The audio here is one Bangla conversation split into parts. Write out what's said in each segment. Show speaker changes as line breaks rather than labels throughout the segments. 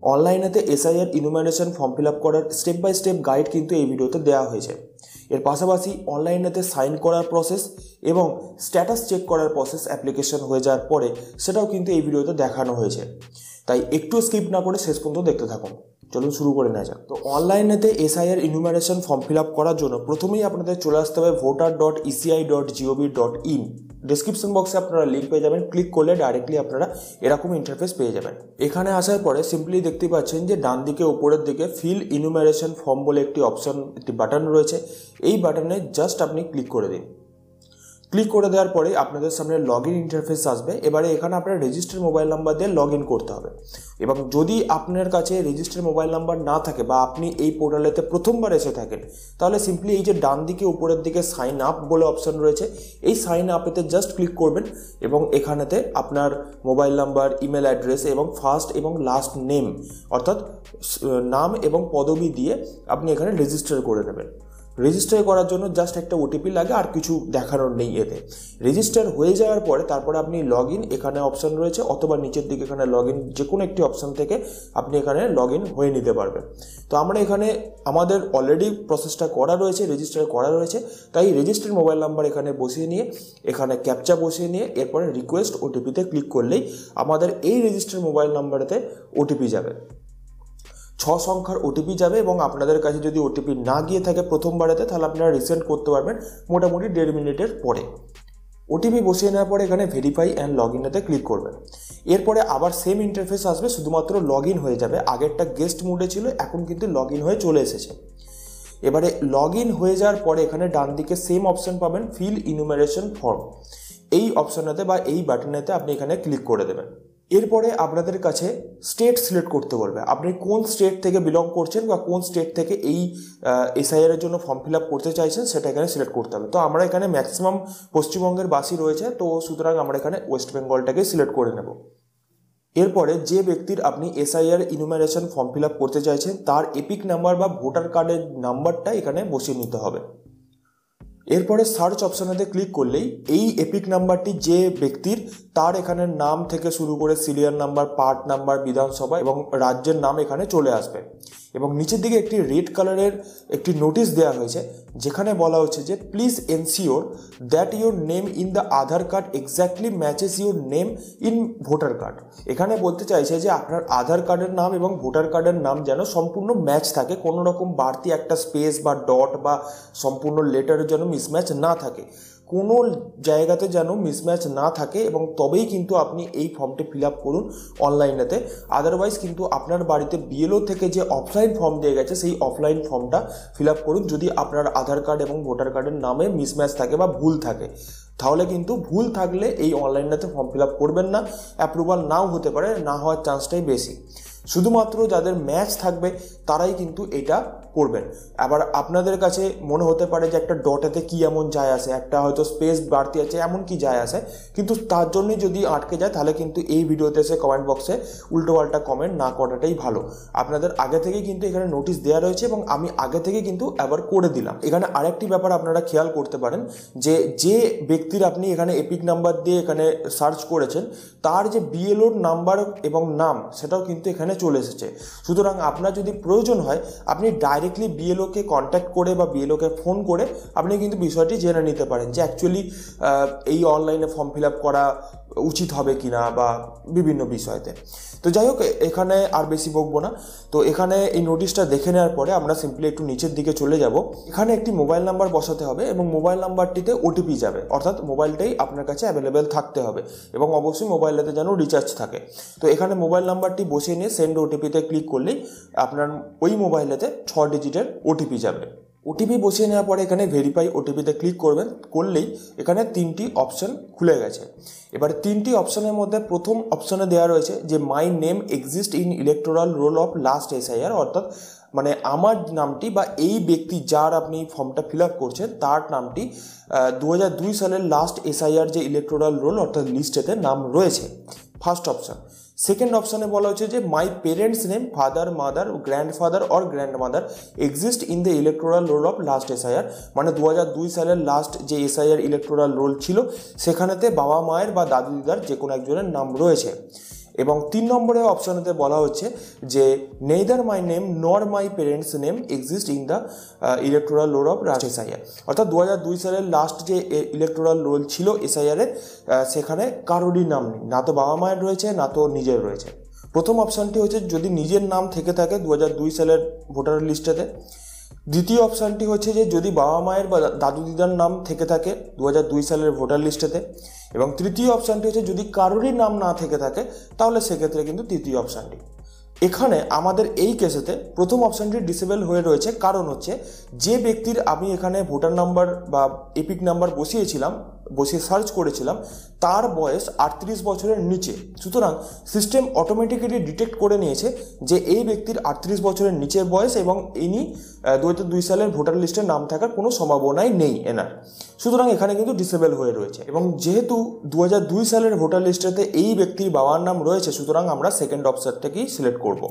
অনলাইনেতে SIR enumeration form fill up করার স্টেপ বাই স্টেপ গাইড কিন্তু এই ভিডিওতে দেওয়া হয়েছে। এর পাশাপাশি অনলাইনেতে সাইন করার প্রসেস এবং স্ট্যাটাস চেক করার প্রসেস অ্যাপ্লিকেশন হয়ে যাওয়ার পরে সেটাও কিন্তু এই ভিডিওতে দেখানো হয়েছে। তাই একটু স্কিপ না করে শেষ পর্যন্ত দেখতে থাকুন। চলুন শুরু করে নেওয়া যাক। তো অনলাইনেতে SIR enumeration form fill up করার জন্য প্রথমেই আপনাদের চলে আসতে হবে voter.eci.gov.in। ডেসক্রিপশন বক্সে আপনারা লিঙ্ক পেয়ে যাবেন, ক্লিক করলে ডাইরেক্টলি আপনারা এরকম ইন্টারফেস পেয়ে যাবেন। এখানে আসার পরে সিম্পলি দেখতে পাচ্ছেন যে ডান দিকে উপরের দিকে ফিল ইনুমারেশন ফর্ম বলে একটি অপশন, একটি বাটন রয়েছে। এই বাটনে জাস্ট আপনি ক্লিক করে দিন। ক্লিক করে দেওয়ার পরে আপনাদের সামনে লগ ইন ইন্টারফেস আসবে। এবারে এখানে আপনার রেজিস্টার মোবাইল নাম্বার দিয়ে লগ ইন করতে হবে এবং যদি আপনার কাছে রেজিস্টার মোবাইল নাম্বার না থাকে বা আপনি এই পোর্টালেতে প্রথমবার এসে থাকেন তাহলে সিম্পলি এই যে ডান দিকে উপরের দিকে সাইন আপ বলে অপশন রয়েছে, এই সাইন আপেতে জাস্ট ক্লিক করবেন এবং এখানেতে আপনার মোবাইল নাম্বার, ইমেল অ্যাড্রেস এবং ফার্স্ট এবং লাস্ট নেম অর্থাৎ নাম এবং পদবি দিয়ে আপনি এখানে রেজিস্টার করে নেবেন। রেজিস্টার করার জন্য জাস্ট একটা ওটিপি লাগে, আর কিছু দেখানোর নেই এতে। রেজিস্টার হয়ে যাওয়ার পরে তারপরে আপনি লগ ইন এখানে অপশান রয়েছে অথবা নিচের দিকে এখানে লগ ইন, যে কোনো একটি অপশান থেকে আপনি এখানে লগ ইন হয়ে নিতে পারবেন। তো আমরা এখানে আমাদের অলরেডি প্রসেসটা করা রয়েছে, রেজিস্টার করা রয়েছে, তাই রেজিস্টার্ড মোবাইল নাম্বার এখানে বসিয়ে নিয়ে এখানে ক্যাপচা বসিয়ে নিয়ে এরপরে রিকোয়েস্ট ওটিপিতে ক্লিক করলেই আমাদের এই রেজিস্টার্ড মোবাইল নাম্বারেতে ওটিপি যাবে। 6 সংখ্যার ওটিপি যাবে এবং আপনাদের কাছে যদি ওটিপি না গিয়ে থাকে প্রথমবারেতে তাহলে আপনারা রিসেন্ড করতে পারবেন মোটামুটি 1.5 মিনিটের পরে। ওটিপি বসিয়ে নেওয়ার পরে এখানে ভেরিফাই অ্যান্ড লগ ইনেতে ক্লিক করবেন। এরপরে আবার সেম ইন্টারফেস আসবে, শুধুমাত্র লগ ইন হয়ে যাবে। আগেরটা গেস্ট মোডে ছিল, এখন কিন্তু লগ ইন হয়ে চলে এসেছে। এবারে লগ ইন হয়ে যাওয়ার পরে এখানে ডান দিকে সেম অপশন পাবেন ফিল ইনুমারেশন ফর্ম। এই অপশনেতে বা এই বাটনেতে আপনি এখানে ক্লিক করে দেবেন। এরপরে আপনাদের কাছে স্টেট সিলেক্ট করতে বলবে, আপনি কোন স্টেট থেকে বিলং করছেন বা কোন স্টেট থেকে এই এসআইআর এর জন্য ফর্ম ফিল আপ করতে চাইছেন সেটা এখানে সিলেক্ট করতে হবে। তো আমরা এখানে ম্যাক্সিমাম পশ্চিমবঙ্গের বাসী রয়েছে, তো সুতরাং আমরা এখানে ওয়েস্ট বেঙ্গলটাকে সিলেক্ট করে নেব। এরপরে যে ব্যক্তির আপনি SIR enumeration form fill up করতে চাইছেন তার এপিক নাম্বার বা ভোটার কার্ডের নাম্বারটা এখানে বসিয়ে নিতে হবে। এরপরে সার্চ অপশনেতে ক্লিক করলেই এই এপিক নাম্বারটি যে ব্যক্তির তার এখানে নাম থেকে শুরু করে সিরিয়াল নাম্বার, পার্ট নাম্বার, বিধানসভা এবং রাজ্যের নাম এখানে চলে আসবে এবং নিচের দিকে একটি রেড কালারের একটি নোটিশ দেওয়া হয়েছে যেখানে বলা হচ্ছে যে please ensure that your name in the Aadhaar card exactly matches your name in voter card. এখানে বলতে চাইছে যে আপনার আধার কার্ডের নাম এবং ভোটার কার্ডের নাম যেন সম্পূর্ণ ম্যাচ থাকে, কোনো রকম বাড়তি একটা স্পেস বা ডট বা সম্পূর্ণ লেটারের যেন মিসম্যাচ না থাকে, কোনো জায়গাতে যেন মিসম্যাচ না থাকে এবং তবেই কিন্তু আপনি এই ফর্মটি ফিল আপ করুন অনলাইনেতে। আদারওয়াইজ কিন্তু আপনার বাড়িতে বিএলও থেকে যে অফলাইন ফর্ম দিয়ে গেছে সেই অফলাইন ফর্মটা ফিল আপ করুন যদি আপনার আধার কার্ড এবং ভোটার কার্ডের নামে মিসম্যাচ থাকে বা ভুল থাকে। তাহলে কিন্তু ভুল থাকলে এই অনলাইনেতে ফর্ম ফিল আপ করবেন না, অ্যাপ্রুভাল নাও হতে পারে, না হওয়ার চান্সটাই বেশি। শুধুমাত্র যাদের ম্যাচ থাকবে তারাই কিন্তু এটা করবেন। আবার আপনাদের কাছে মনে হতে পারে যে একটা ডটেতে কি এমন যায় আসে, একটা হয়তো স্পেস বাড়তি আছে এমন কি যায় আসে, কিন্তু তার জন্যই যদি আটকে যায় তাহলে কিন্তু এই ভিডিওতে এসে কমেন্ট বক্সে উল্টোপাল্টা কমেন্ট না করাটাই ভালো। আপনাদের আগে থেকেই কিন্তু এখানে নোটিশ দেওয়া রয়েছে এবং আমি আগে থেকে কিন্তু আবার করে দিলাম। এখানে আরেকটি ব্যাপার আপনারা খেয়াল করতে পারেন যে যে ব্যক্তির আপনি এখানে এপিক নাম্বার দিয়ে এখানে সার্চ করেছেন তার যে বিএলওর নাম্বার এবং নাম সেটাও কিন্তু এখানে চলে এসেছে। সুতরাং আপনার যদি প্রয়োজন হয় আপনি ডাইরেক্টলি বিএলওকে কন্ট্যাক্ট করে বা বিএলওকে ফোন করে আপনি কিন্তু বিষয়টি জেনে নিতে পারেন যে অ্যাকচুয়ালি এই অনলাইনে ফর্ম ফিল আপ করা উচিত হবে কিনা বা বিভিন্ন বিষয়তে। তো যাই হোক, এখানে আর বেশি বকবো না। তো এখানে এই নোটিশটা দেখে নেওয়ার পরে আমরা সিম্পলি একটু নিচের দিকে চলে যাব। এখানে একটি মোবাইল নাম্বার বসাতে হবে এবং মোবাইল নাম্বারটিতে ওটিপি যাবে, অর্থাৎ মোবাইলটাই আপনার কাছে অ্যাভেলেবেল থাকতে হবে এবং অবশ্যই মোবাইলটাতে যেন রিচার্জ থাকে। তো এখানে মোবাইল নাম্বারটি বসিয়ে নিয়ে সেন্ড ওটিপিতে ক্লিক করলেই আপনার ওই মোবাইলেতে 6 ডিজিটের ওটিপি যাবে। ওটিপি বসিয়ে নেওয়ার পরে এখানে ভেরিফাই ওটিপিতে ক্লিক করলেই এখানে 3টি অপশন খুলে গেছে। এবারে 3টি অপশনের মধ্যে প্রথম অপশনে দেওয়া রয়েছে যে my name exist in electoral role of last SIR, অর্থাৎ মানে আমার নামটি বা এই ব্যক্তি যার আপনি ফর্মটা ফিল আপ করছেন তার নামটি 2002 সালের লাস্ট এসআইআর যে ইলেকটোরাল রোল অর্থাৎ লিস্টেতে নাম রয়েছে, ফার্স্ট অপশন। সেকেন্ড অপশনে বলা হচ্ছে যে my parents name father, mother, grandfather or grandmother exist in the electoral role of last SIR, মানে 2002 সালের লাস্ট যে এসআইআর ইলেকটোরাল রোল ছিল সেখানেতে বাবা মায়ের বা দাদু দিদার যে কোনো একজনের নাম রয়েছে। এবং 3 নম্বরের অপশানেতে বলা হচ্ছে যে নেইদার মাই নেম নর my parents name exist in the electoral role of SIR. অর্থাৎ 2002 সালের লাস্ট যে ইলেকটোরাল রোল ছিল এসআইআরের, সেখানে কারোরই নাম নেই, না তো বাবা মায়ের রয়েছে না তো নিজের রয়েছে। প্রথম অপশানটি হচ্ছে যদি নিজের নাম থেকে থাকে 2002 সালের ভোটার লিস্টেতে। দ্বিতীয় অপশানটি হচ্ছে যে যদি বাবা মায়ের বা দাদু দিদার নাম থেকে থাকে 2002 সালের ভোটার লিস্টেতে। এবং তৃতীয় অপশানটি হচ্ছে যদি কারোরই নাম না থেকে থাকে তাহলে সেক্ষেত্রে কিন্তু তৃতীয় অপশানটি। এখানে আমাদের এই কেসেতে প্রথম অপশানটি ডিসেবল হয়ে রয়েছে, কারণ হচ্ছে যে ব্যক্তির আমি এখানে ভোটার নাম্বার বা এপিক নাম্বার বসিয়ে সার্চ করেছিলাম তার বয়স 38 বছরের নিচে। সুতরাং সিস্টেম অটোমেটিক্যালি ডিটেক্ট করে নিয়েছে যে এই ব্যক্তির 38 বছরের নিচের বয়স এবং ইনি 2002 সালের ভোটার লিস্টে নাম থাকার কোনো সম্ভাবনাই নেই এনার। সুতরাং এখানে কিন্তু ডিসেবল হয়ে রয়েছে। এবং যেহেতু 2002 সালের ভোটার লিস্টেতে এই ব্যক্তির বাবার নাম রয়েছে, সুতরাং আমরা সেকেন্ড অপশানটাকেই সিলেক্ট করব।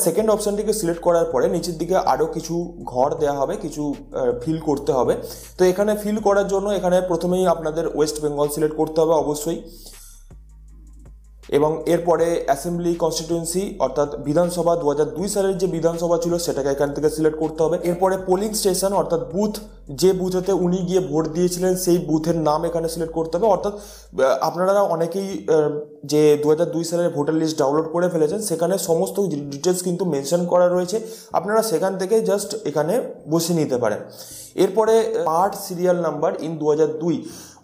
সেকেন্ড অপশানটিকে সিলেক্ট করার পরে নিচের দিকে আরও কিছু ঘর দেওয়া হবে, কিছু ফিল করতে হবে। তো এখানে ফিল করার জন্য এখানে প্রথমেই আপনাদের ওয়েস্ট বেঙ্গল সিলেক্ট করতে হবে অবশ্যই, এবং এরপরে অ্যাসেম্বলি কনস্টিটিউয়েন্সি অর্থাৎ বিধানসভা 2002 সালের যে বিধানসভা ছিল সেটাকে এখান থেকে সিলেক্ট করতে হবে। এরপরে পোলিং স্টেশন অর্থাৎ বুথ, যে বুথেতে উনি গিয়ে ভোট দিয়েছিলেন সেই বুথের নাম এখানে সিলেক্ট করতে হবে। অর্থাৎ আপনারা অনেকেই যে 2002 সালের ভোটার লিস্ট ডাউনলোড করে ফেলেছেন, সেখানে সমস্ত ডিটেলস কিন্তু মেনশন করা রয়েছে, আপনারা সেখান থেকে জাস্ট এখানে বসে নিতে পারেন। এরপরে পার্ট সিরিয়াল নাম্বার ইন 2002,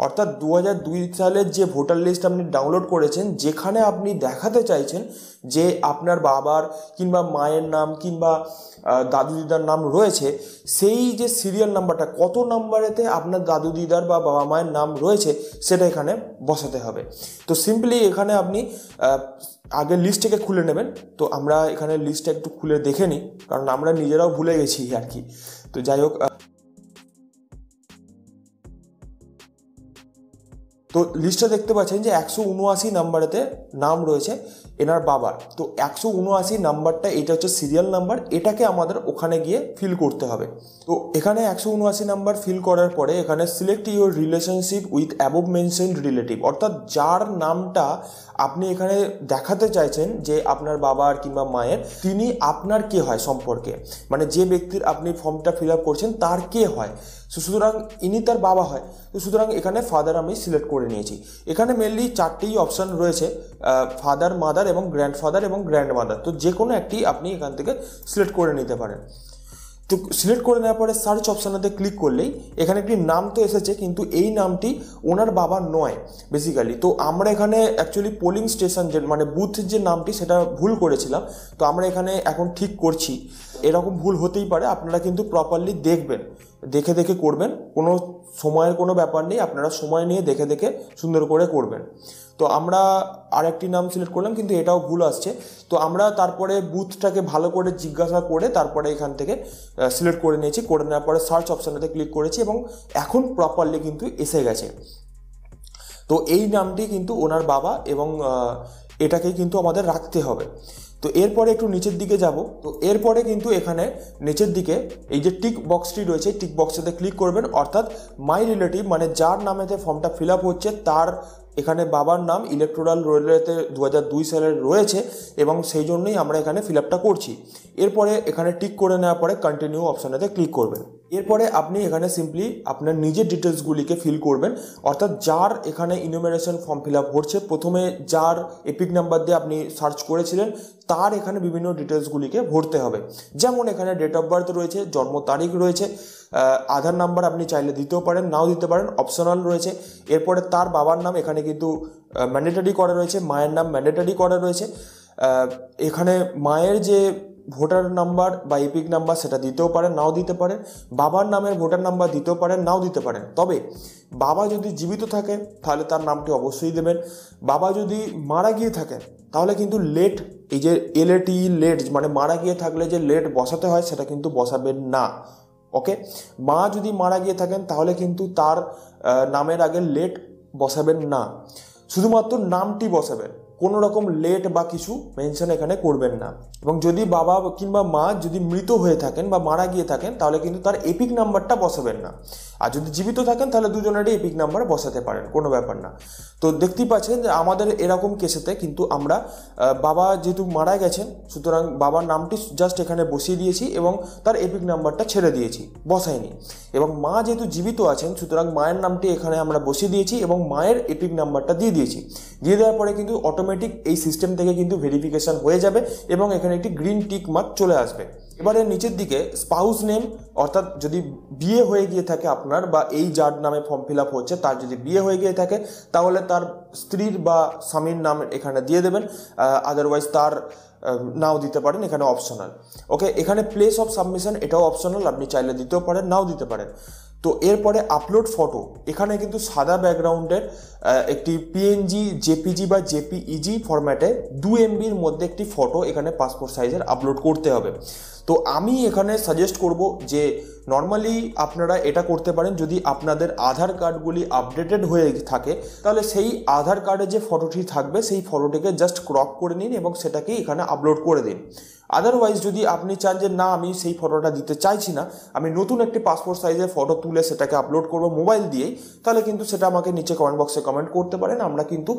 অর্থাৎ 2002 সালের যে ভোটার লিস্ট আপনি ডাউনলোড করেছেন, যেখানে আপনি দেখাতে চাইছেন যে আপনার বাবার কিংবা মায়ের নাম কিংবা দাদু দিদার নাম রয়েছে, সেই যে সিরিয়াল নাম্বারটা কত নাম্বারেতে আপনার দাদু দিদার বা বাবা মায়ের নাম রয়েছে সেটা এখানে বসাতে হবে। তো সিম্পলি এখানে আপনি আগে লিস্টটাকে খুলে নেবেন। তো আমরা এখানে লিস্টটা একটু খুলে দেখে নিই, কারণ আমরা নিজেরাও ভুলে গেছি আর কি। তো যাই হোক, তো লিস্টটা দেখতে পাচ্ছেন যে 179 নাম্বারেতে নাম রয়েছে এনার বাবার। তো 179 নাম্বারটা, এটা হচ্ছে সিরিয়াল নাম্বার, এটাকে আমাদের ওখানে গিয়ে ফিল করতে হবে। তো এখানে 179 নাম্বার ফিল করার পরে এখানে select your relationship with above mentioned relative, অর্থাৎ যার নামটা আপনি এখানে দেখাতে চাইছেন যে আপনার বাবার কিংবা মায়ের, তিনি আপনার কে হয় সম্পর্কে, মানে যে ব্যক্তির আপনি ফর্মটা ফিল আপ করছেন তার কে হয়। সুতরাং ইনি তার বাবা হয়। তো সুতরাং এখানে ফাদার আমি সিলেক্ট করে নিয়েছি। এখানে মেনলি 4টেই অপশান রয়েছে, ফাদার, মাদার এবং গ্র্যান্ডফাদার এবং গ্র্যান্ডমাদার। তো যে কোনো একটি আপনি এখান থেকে সিলেক্ট করে নিতে পারেন। তো সিলেক্ট করে নেওয়ার পরে সার্চ অপশানেতে ক্লিক করলেই এখানে একটি নাম তো এসেছে, কিন্তু এই নামটি ওনার বাবা নয় বেসিক্যালি। তো আমরা এখানে অ্যাকচুয়ালি পোলিং স্টেশন যে মানে বুথের যে নামটি সেটা ভুল করেছিলাম, তো আমরা এখানে এখন ঠিক করছি। এরকম ভুল হতেই পারে, আপনারা কিন্তু প্রপারলি দেখবেন, দেখে দেখে করবেন, কোনো সময়ের কোনো ব্যাপার নেই, আপনারা সময় নিয়ে দেখে দেখে সুন্দর করে করবেন। তো আমরা আরেকটি নাম সিলেক্ট করলাম, কিন্তু এটাও ভুল আসছে। তো আমরা তারপরে বুথটাকে ভালো করে জিজ্ঞাসা করে তারপরে এখান থেকে সিলেক্ট করে নিয়েছি। করে নেওয়ার পরে সার্চ অপশানেতে ক্লিক করেছি এবং এখন প্রপারলি কিন্তু এসে গেছে। তো এই নামটি কিন্তু ওনার বাবা এবং এটাকেই কিন্তু আমাদের রাখতে হবে। তো এরপরে একটু নিচের দিকে যাব। তো এরপরে কিন্তু এখানে নিচের দিকে এই যে টিক বক্সটি রয়েছে, টিক বক্সেতে ক্লিক করবেন, অর্থাৎ মাই রিলেটিভ মানে যার নামেতে ফর্মটা ফিল আপ হচ্ছে তার এখানে বাবার নাম ইলেকটোরাল রোলেতে 2002 সালের রয়েছে এবং সেই জন্যই আমরা এখানে ফিল আপটা করছি। এরপরে এখানে টিক করে নেওয়ার পরে কন্টিনিউ অপশানেতে ক্লিক করবেন। এরপরে আপনি এখানে সিম্পলি আপনার নিজের ডিটেলসগুলিকে ফিল করবেন, অর্থাৎ যার এখানে ইনুমারেশন ফর্ম ফিল আপ হচ্ছে, প্রথমে যার এপিক নাম্বার দিয়ে আপনি সার্চ করেছিলেন তার এখানে বিভিন্ন ডিটেলসগুলিকে ভরতে হবে। যেমন এখানে ডেট অফ বার্থ রয়েছে, জন্ম তারিখ রয়েছে, আধার নাম্বার আপনি চাইলে দিতেও পারেন, নাও দিতে পারেন, অপশনাল রয়েছে। এরপরে তার বাবার নাম এখানে কিন্তু ম্যান্ডেটরি করা রয়েছে, মায়ের নাম ম্যান্ডেটরি করা রয়েছে। এখানে মায়ের যে ভোটার নাম্বার বা এপিক নাম্বার সেটা দিতেও পারেন, নাও দিতে পারেন। বাবার নামের ভোটার নাম্বার দিতেও পারেন, নাও দিতে পারেন। তবে বাবা যদি জীবিত থাকে তাহলে তার নামটি অবশ্যই দেবেন। বাবা যদি মারা গিয়ে থাকেন তাহলে কিন্তু লেট, এই যে এলএটি লেট মানে মারা গিয়ে থাকলে যে লেট বসাতে হয় সেটা কিন্তু বসাবেন না। ওকে, মা যদি মারা গিয়ে থাকেন তাহলে কিন্তু তার নামের আগে লেট বসাবেন না, শুধুমাত্র নামটি বসাবেন। কোনো রকম লেট বা কিছু মেনশন এখানে করবেন না। এবং যদি বাবা কিংবা মা যদি মৃত হয়ে থাকেন বা মারা গিয়ে থাকেন তাহলে কিন্তু তার এপিক নাম্বারটা বসাবেন না। আর যদি জীবিত থাকেন তাহলে দুজনেরই এপিক নাম্বার বসাতে পারেন, কোনো ব্যাপার না। তো দেখতেই পাচ্ছেন যে আমাদের এরকম কেসেতে কিন্তু আমরা বাবা যেহেতু মারা গেছেন সুতরাং বাবার নামটি জাস্ট এখানে বসিয়ে দিয়েছি এবং তার এপিক নাম্বারটা ছেড়ে দিয়েছি, বসাইনি। এবং মা যেহেতু জীবিত আছেন সুতরাং মায়ের নামটি এখানে আমরা বসিয়ে দিয়েছি এবং মায়ের এপিক নাম্বারটা দিয়ে দিয়েছি। দিয়ে দেওয়ার পরে কিন্তু অটোমেটিক এই সিস্টেম থেকে কিন্তু ভেরিফিকেশন হয়ে যাবে এবং এখানে একটি গ্রিন টিক মার্ক চলে আসবে। এবারে নিচের দিকে স্পাউস নেম, অর্থাৎ যদি বিয়ে হয়ে গিয়ে থাকে আপনার বা এই যার নামে ফর্ম ফিল আপ হচ্ছে তার যদি বিয়ে হয়ে গিয়ে থাকে তাহলে তার স্ত্রীর বা স্বামীর নাম এখানে দিয়ে দেবেন, আদারওয়াইজ তার নাও দিতে পারেন, এখানে অপশনাল। ওকে, এখানে প্লেস অফ সাবমিশন এটাও অপশনাল, আপনি চাইলে দিতেও পারেন নাও দিতে পারেন। তো এরপরে আপলোড ফটো, এখানে কিন্তু সাদা ব্যাকগ্রাউন্ডের একটি পিএনজি, জেপিজি বা জেপিইজি ফরম্যাটে 2 MBর মধ্যে একটি ফটো এখানে পাসপোর্ট সাইজের আপলোড করতে হবে। তো আমি এখানে সাজেস্ট করব যে নর্মালি আপনারা এটা করতে পারেন, যদি আপনাদের আধার কার্ডগুলি আপডেটেড হয়ে থাকে তাহলে সেই আধার কার্ডে যে ফটোটি থাকবে সেই ফটোটিকে জাস্ট ক্রপ করে নিন এবং সেটাকে এখানে আপলোড করে দিন। আদারওয়াইজ যদি আপনি চান যে না আমি সেই ফটোটা দিতে চাইছি না, আমি নতুন একটি পাসপোর্ট সাইজের ফটো তুলে সেটাকে আপলোড করব মোবাইল দিয়েই, তাহলে কিন্তু সেটা আমাকে নিচে কমেন্ট বক্সে কমেন্ট করতে পারেন। আমরা কিন্তু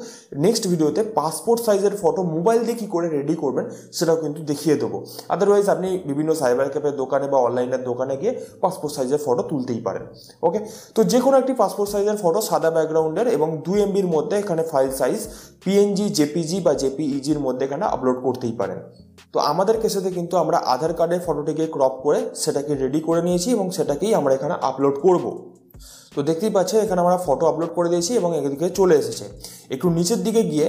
নেক্সট ভিডিওতে পাসপোর্ট সাইজের ফটো মোবাইল দিয়ে কী করে রেডি করবেন সেটাও কিন্তু দেখিয়ে দেবো। আদারওয়াইজ আপনি বিভিন্ন সাইবার ক্যাফের দোকানে বা অনলাইনের দোকানে গিয়ে পাসপোর্ট সাইজের ফটো তুলতেই পারেন। ওকে, তো যে কোনো একটি পাসপোর্ট সাইজের ফটো সাদা ব্যাকগ্রাউন্ডের এবং 2 MBর মধ্যে এখানে ফাইল সাইজ পিএনজি, জেপিজি বা জেপিইজির মধ্যে এখানে আপলোড করতেই পারেন। তো আমাদের কেসেতে কিন্তু আমরা আধার কার্ডের ফটোটিকে ক্রপ করে সেটাকে রেডি করে নিয়েছি এবং সেটাকেই আমরা এখানে আপলোড করব। তো দেখতেই পাচ্ছেন এখানে আমরা ফটো আপলোড করে দিয়েছি এবং এদিকে চলে এসেছে। একটু নিচের দিকে গিয়ে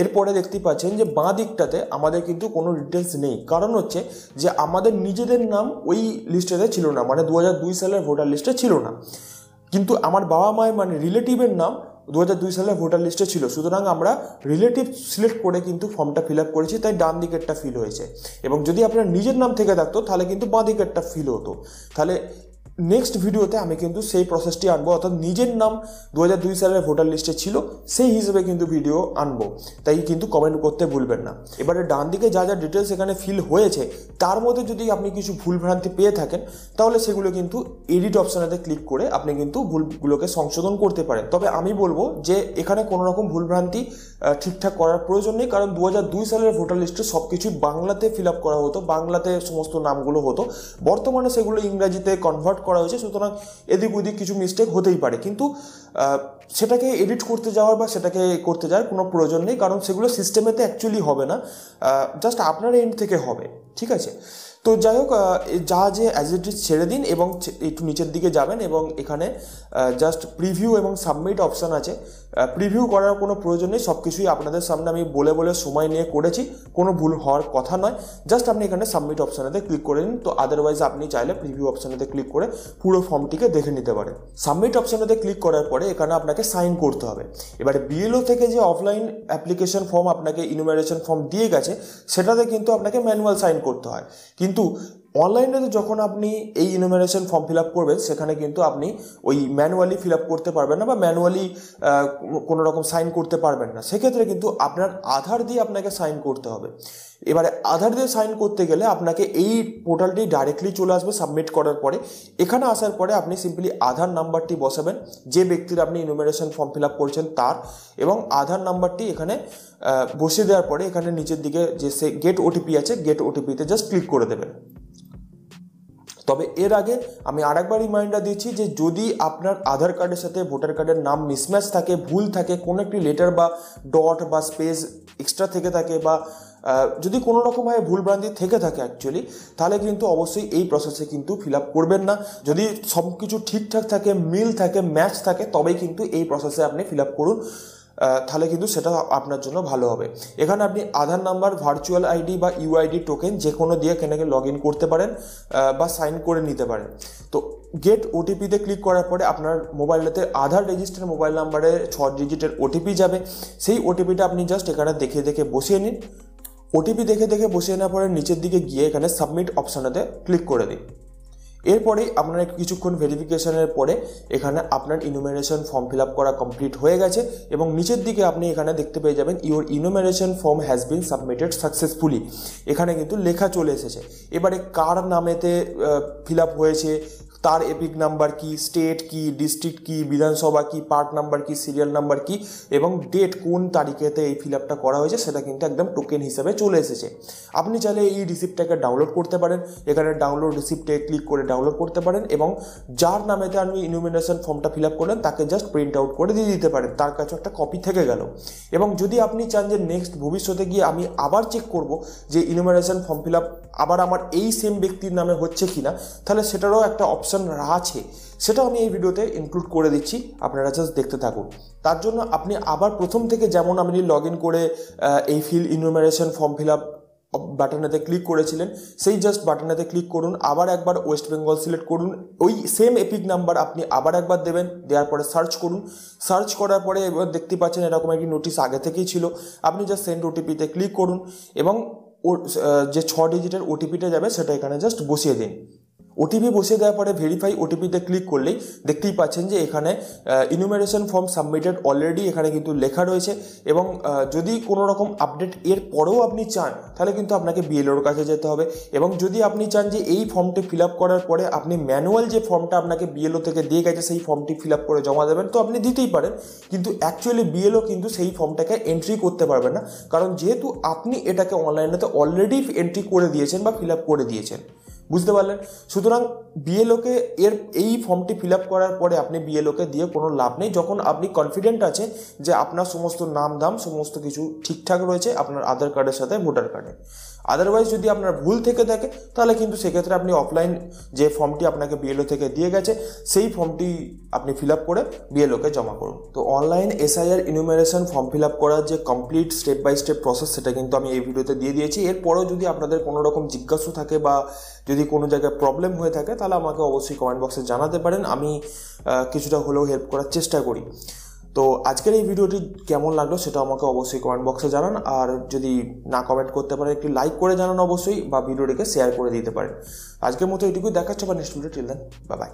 এরপরে দেখতেই পাচ্ছেন যে বাঁ দিকটাতে আমাদের কিন্তু কোনো ডিটেলস নেই, কারণ হচ্ছে যে আমাদের নিজেদের নাম ওই লিস্টেতে ছিল না, মানে 2002 সালের ভোটার লিস্টে ছিল না, কিন্তু আমার বাবা মায়ের মানে রিলেটিভের নাম 2002 সালের ভোটার লিস্টে ছিল। সুতরাং আমরা রিলেটিভ সিলেক্ট করে কিন্তু ফর্মটা ফিল আপ করেছি, তাই ডান দিকেরটা ফিল হয়েছে। এবং যদি আপনার নিজের নাম থেকে থাকতো তাহলে কিন্তু বাঁ দিকেরটা ফিল হতো। তাহলে নেক্সট ভিডিওতে আমি কিন্তু সেই প্রসেসটি আনবো, অর্থাৎ নিজের নাম 2002 সালের ভোটার লিস্টে ছিল সেই হিসেবে কিন্তু ভিডিও আনবো, তাই কিন্তু কমেন্ট করতে ভুলবেন না। এবারে ডান দিকে যা যা ডিটেলস এখানে ফিল হয়েছে তার মধ্যে যদি আপনি কিছু ভুলভ্রান্তি পেয়ে থাকেন তাহলে সেগুলো কিন্তু এডিট অপশানেতে ক্লিক করে আপনি কিন্তু ভুলগুলোকে সংশোধন করতে পারেন। তবে আমি বলবো যে এখানে কোনো রকম ভুলভ্রান্তি ঠিকঠাক করার প্রয়োজন নেই, কারণ 2002 সালের ভোটার লিস্টে সব কিছুই বাংলাতে ফিল আপ করা হতো, বাংলাতে সমস্ত নামগুলো হতো। বর্তমানে সেগুলো ইংরাজিতে কনভার্ট করা হয়েছে, সুতরাং এদিক ওদিক কিছু মিস্টেক হতেই পারে, কিন্তু সেটাকে এডিট করতে যাওয়ার বা সেটাকে করতে যাওয়ার কোনো প্রয়োজন নেই, কারণ সেগুলো সিস্টেমেতে অ্যাকচুয়ালি হবে না, জাস্ট আপনার এন্ড থেকে হবে। ঠিক আছে, তো যাই হোক, যা যে অ্যাজ ইট ইজ ছেড়ে দিন এবং একটু নিচের দিকে যাবেন এবং এখানে জাস্ট প্রিভিউ এবং সাবমিট অপশান আছে। প্রিভিউ করার কোনো প্রয়োজন নেই, সব কিছুই আপনাদের সামনে আমি বলে বলে সময় নিয়ে করেছি, কোনো ভুল হওয়ার কথা নয়। জাস্ট আপনি এখানে সাবমিট অপশানেতে ক্লিক করে নিন। তো আদারওয়াইজ আপনি চাইলে প্রিভিউ অপশানেতে ক্লিক করে পুরো ফর্মটিকে দেখে নিতে পারেন। সাবমিট অপশানেতে ক্লিক করার পরে এখানে আপনাকে সাইন করতে হবে। এবারে বিএলও থেকে যে অফলাইন অ্যাপ্লিকেশন ফর্ম আপনাকে ইনুমারেশন ফর্ম দিয়ে গেছে সেটাতে কিন্তু আপনাকে ম্যানুয়াল সাইন করতে হয়, কিন্তু অনলাইনে যখন আপনি এই ইনুমারেশন ফর্ম ফিল আপ করবেন সেখানে কিন্তু আপনি ওই ম্যানুয়ালি ফিল আপ করতে পারবেন না বা ম্যানুয়ালি কোনো রকম সাইন করতে পারবেন না। সেক্ষেত্রে কিন্তু আপনার আধার দিয়ে আপনাকে সাইন করতে হবে। এবারে আধার দিয়ে সাইন করতে গেলে আপনাকে এই পোর্টালটি ডাইরেক্টলি চলে আসবে সাবমিট করার পরে। এখানে আসার পরে আপনি সিম্পলি আধার নাম্বারটি বসাবেন, যে ব্যক্তির আপনি ইনুমারেশন ফর্ম ফিল আপ করছেন তার, এবং আধার নাম্বারটি এখানে বসিয়ে দেওয়ার পরে এখানে নিচের দিকে যে গেট ওটিপি আছে, গেট ওটিপিতে জাস্ট ক্লিক করে দেবেন। তবে এর আগে আমি আরেকবার রিমাইন্ডার দিচ্ছি যে যদি আপনার আধার কার্ডের সাথে ভোটার কার্ডের নাম মিসম্যাচ থাকে, ভুল থাকে, কোনো একটি লেটার বা ডট বা স্পেস এক্সট্রা থেকে থাকে বা যদি কোনো রকমভাবে ভুলভ্রান্তি থেকে থাকে অ্যাকচুয়ালি, তাহলে কিন্তু অবশ্যই এই প্রসেসে কিন্তু ফিল আপ করবেন না। যদি সব কিছু ঠিকঠাক থাকে, মিল থাকে, ম্যাচ থাকে, তবেই কিন্তু এই প্রসেসে আপনি ফিল আপ করুন, তাহলে কিন্তু সেটা আপনার জন্য ভালো হবে। এখানে আপনি আধার নাম্বার, ভার্চুয়াল আইডি বা ইউআইডি টোকেন যে কোনো দিয়ে এখানে লগ ইন করতে পারেন বা সাইন করে নিতে পারেন। তো গেট ওটিপিতে ক্লিক করার পরে আপনার মোবাইলেতে আধার রেজিস্টার মোবাইল নাম্বারে 6 ডিজিটের ওটিপি যাবে। সেই ওটিপিটা আপনি জাস্ট এখানে দেখে দেখে বসিয়ে নিন। ওটিপি দেখে দেখে বসিয়ে নেওয়ার পরে নিচের দিকে গিয়ে এখানে সাবমিট অপশানেতে ক্লিক করে দিন। এরপরেই আপনার কিছুক্ষণ ভেরিফিকেশনের পরে এখানে আপনার ইনুমারেশন ফর্ম ফিল আপ করা কমপ্লিট হয়ে গেছে এবং নিচের দিকে আপনি এখানে দেখতে পেয়ে যাবেন your enumeration form has been submitted successfully. এখানে কিন্তু লেখা চলে এসেছে। এবারে কার নামেতে ফিল আপ হয়েছে, তার এপিক নাম্বার কি, স্টেট কি, ডিস্ট্রিক্ট কি, বিধানসভা কি, পার্ট নাম্বার কি, সিরিয়াল নাম্বার কি এবং ডেট কোন তারিখেতে এই ফিল আপটা করা হয়েছে সেটা কিন্তু একদম টোকেন হিসেবে চলে এসেছে। আপনি চাইলে এই রিসিপ্টটাকে ডাউনলোড করতে পারেন, এখানে ডাউনলোড রিসিপ্টে ক্লিক করে ডাউনলোড করতে পারেন এবং যার নামেতে আপনি ইনুমারেশন ফর্মটা ফিল আপ করলেন তাকে জাস্ট প্রিন্ট আউট করে দিয়ে দিতে পারেন, তার কাছে একটা কপি থেকে গেল। এবং যদি আপনি চান যে নেক্সট ভবিষ্যতে গিয়ে আমি আবার চেক করব যে ইনুমারেশন ফর্ম ফিল আপ আবার আমার এই সেম ব্যক্তির নামে হচ্ছে কিনা, তাহলে সেটারও একটা অপশন আছে, সেটাও আমি এই ভিডিওতে ইনক্লুড করে দিচ্ছি, আপনারা জাস্ট দেখতে থাকুন। তার জন্য আপনি আবার প্রথম থেকে যেমন আপনি লগ ইন করে এই fill enumeration form fill up বাটনেতে ক্লিক করেছিলেন সেই জাস্ট বাটনেতে ক্লিক করুন, আবার একবার ওয়েস্ট বেঙ্গল সিলেক্ট করুন, ওই সেম এপিক নাম্বার আপনি আবার একবার দেবেন, দেওয়ার পরে সার্চ করুন। সার্চ করার পরে এবার দেখতে পাচ্ছেন এরকম একটি নোটিশ আগে থেকেই ছিল, আপনি জাস্ট সেন্ড ওটিপিতে ক্লিক করুন এবং যে 6 ডিজিটের ওটিপিটা যাবে সেটা এখানে জাস্ট বসিয়ে দিন। ওটিপি বসিয়ে দেওয়ার পরে ভেরিফাই ওটিপিতে ক্লিক করলেই দেখতেই পাচ্ছেন যে এখানে ইনুমারেশন ফর্ম সাবমিটেড অলরেডি এখানে কিন্তু লেখা রয়েছে। এবং যদি কোনো রকম আপডেট এর পরেও আপনি চান তাহলে কিন্তু আপনাকে বিএলওর কাছে যেতে হবে। এবং যদি আপনি চান যে এই ফর্মটি ফিল আপ করার পরে আপনি ম্যানুয়াল যে ফর্মটা আপনাকে বিএলও থেকে দিয়ে গেছে সেই ফর্মটি ফিল আপ করে জমা দেবেন, তো আপনি দিতেই পারেন, কিন্তু অ্যাকচুয়ালি বিএলও কিন্তু সেই ফর্মটাকে এন্ট্রি করতে পারবেন না, কারণ যেহেতু আপনি এটাকে অনলাইনেতে অলরেডি এন্ট্রি করে দিয়েছেন বা ফিল আপ করে দিয়েছেন, বুঝতে পারলেন। সুতরাং বিএলওকে এই ফর্মটি ফিল আপ করার পরে আপনি বিএলওকে দিয়ে কোনো লাভ নেই, যখন আপনি কনফিডেন্ট আছে যে আপনার সমস্ত নাম দাম সমস্ত কিছু ঠিকঠাক রয়েছে আপনার আধার কার্ডের সাথে ভোটার কার্ডে। আদারওয়াইজ যদি আপনার ভুল থেকে থাকে তাহলে কিন্তু সেক্ষেত্রে আপনি অফলাইন যে ফর্মটি আপনাকে বিএলও থেকে দিয়ে গেছে সেই ফর্মটি আপনি ফিল আপ করে বিএলওকে জমা করুন। তো online SIR enumeration form fill up করার যে complete step by step process সেটা কিন্তু আমি এই ভিডিওতে দিয়ে দিয়েছি। এরপরেও যদি আপনাদের কোনো রকম জিজ্ঞাসা থাকে বা যদি কোনো জায়গায় প্রবলেম হয়ে থাকে তাহলে আমাকে অবশ্যই কমেন্ট বক্সে জানাতে পারেন, আমি কিছুটা হলেও হেল্প করার চেষ্টা করি। তো আজকের এই ভিডিওটি কেমন লাগলো সেটা আমাকে অবশ্যই কমেন্ট বক্সে জানান, আর যদি না কমেন্ট করতে পারেন একটি লাইক করে জানান অবশ্যই, বা ভিডিওটিকে শেয়ার করে দিতে পারেন। আজকের মতো এটুকুই, দেখাচ্ছে বা next video. Till then, bye by.